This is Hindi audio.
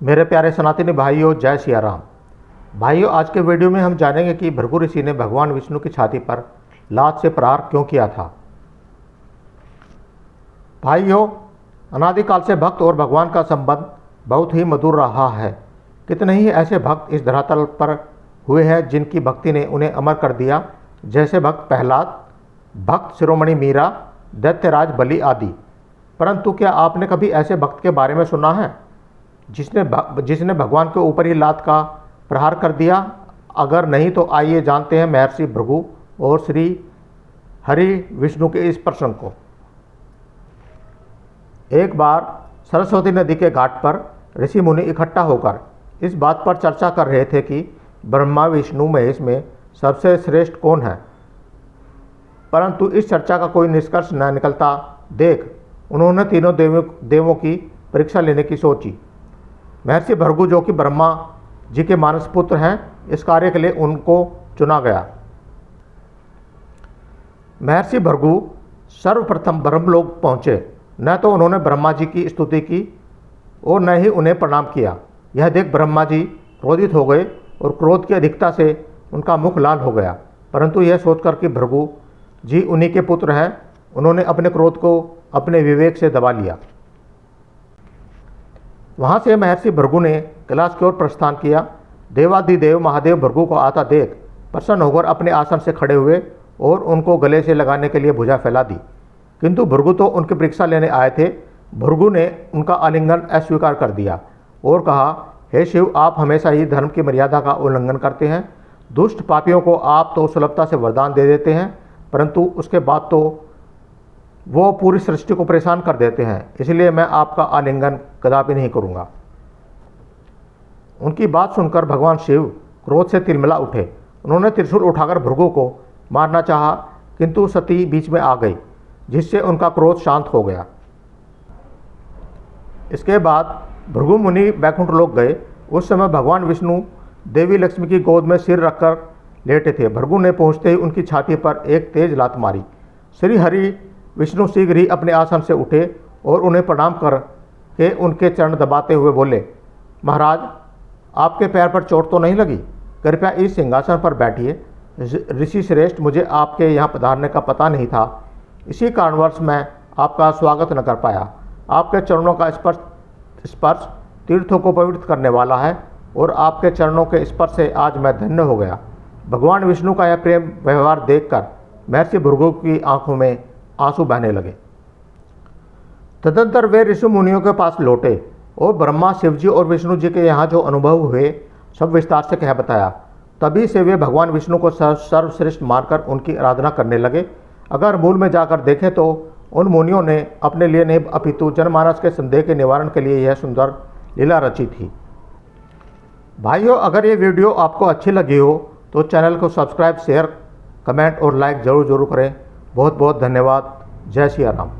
मेरे प्यारे सनातनी भाइयों, जय सिया राम। भाइयों, आज के वीडियो में हम जानेंगे कि भृगु ऋषि ने भगवान विष्णु की छाती पर लात से प्रहार क्यों किया था। भाइयों, अनादिकाल से भक्त और भगवान का संबंध बहुत ही मधुर रहा है। कितने ही ऐसे भक्त इस धरातल पर हुए हैं जिनकी भक्ति ने उन्हें अमर कर दिया, जैसे भक्त प्रहलाद, भक्त शिरोमणि मीरा, दैत्यराज बलि आदि। परंतु क्या आपने कभी ऐसे भक्त के बारे में सुना है जिसने भगवान के ऊपर ही लात का प्रहार कर दिया? अगर नहीं तो आइए जानते हैं महर्षि भृगु और श्री हरि विष्णु के इस प्रसंग को। एक बार सरस्वती नदी के घाट पर ऋषि मुनि इकट्ठा होकर इस बात पर चर्चा कर रहे थे कि ब्रह्मा विष्णु महेश में सबसे श्रेष्ठ कौन है। परंतु इस चर्चा का कोई निष्कर्ष न निकलता देख उन्होंने तीनों देवों की परीक्षा लेने की सोची। महर्षि भृगु, जो कि ब्रह्मा जी के मानस पुत्र हैं, इस कार्य के लिए उनको चुना गया। महर्षि भृगु सर्वप्रथम ब्रह्मलोक पहुँचे। न तो उन्होंने ब्रह्मा जी की स्तुति की और न ही उन्हें प्रणाम किया। यह देख ब्रह्मा जी क्रोधित हो गए और क्रोध की अधिकता से उनका मुख लाल हो गया। परंतु यह सोचकर कि भृगु जी उन्हीं के पुत्र हैं, उन्होंने अपने क्रोध को अपने विवेक से दबा लिया। वहाँ से महर्षि भृगु ने कैलाश की ओर प्रस्थान किया। देवाधिदेव महादेव भृगु को आता देख प्रसन्न होकर अपने आसन से खड़े हुए और उनको गले से लगाने के लिए भुजा फैला दी। किंतु भृगु तो उनकी परीक्षा लेने आए थे। भृगु ने उनका आलिंगन अस्वीकार कर दिया और कहा, हे शिव, आप हमेशा ही धर्म की मर्यादा का उल्लंघन करते हैं। दुष्ट पापियों को आप तो सुलभता से वरदान दे देते हैं, परंतु उसके बाद तो वो पूरी सृष्टि को परेशान कर देते हैं। इसलिए मैं आपका आलिंगन कदापि नहीं करूँगा। उनकी बात सुनकर भगवान शिव क्रोध से तिलमिला उठे। उन्होंने त्रिशूल उठाकर भृगु को मारना चाहा, किंतु सती बीच में आ गई, जिससे उनका क्रोध शांत हो गया। इसके बाद भृगु मुनि बैकुंठ लोक गए। उस समय भगवान विष्णु देवी लक्ष्मी की गोद में सिर रखकर लेटे थे। भृगु ने पहुँचते ही उनकी छाती पर एक तेज लात मारी। श्री हरि विष्णु शीघ्र ही अपने आसन से उठे और उन्हें प्रणाम करके उनके चरण दबाते हुए बोले, महाराज, आपके पैर पर चोट तो नहीं लगी? कृपया इस सिंहासन पर बैठिए। ऋषि श्रेष्ठ, मुझे आपके यहाँ पधारने का पता नहीं था, इसी कारणवश मैं आपका स्वागत न कर पाया। आपके चरणों का स्पर्श तीर्थों को पवित्र करने वाला है और आपके चरणों के स्पर्श से आज मैं धन्य हो गया। भगवान विष्णु का यह प्रेम व्यवहार देखकर महर्षि भृगु की आंखों में आंसू बहने लगे। तदंतर वे ऋषि मुनियों के पास लौटे और ब्रह्मा, शिव जी और विष्णु जी के यहाँ जो अनुभव हुए सब विस्तार से कह बताया। तभी से वे भगवान विष्णु को सर्वश्रेष्ठ मानकर उनकी आराधना करने लगे। अगर मूल में जाकर देखें तो उन मुनियों ने अपने लिए नहीं अपितु जनमानस के संदेह के निवारण के लिए यह सुंदर लीला रची थी। भाइयों, अगर ये वीडियो आपको अच्छी लगी हो तो चैनल को सब्सक्राइब, शेयर, कमेंट और लाइक जरूर करें। बहुत बहुत धन्यवाद। जय सिया राम।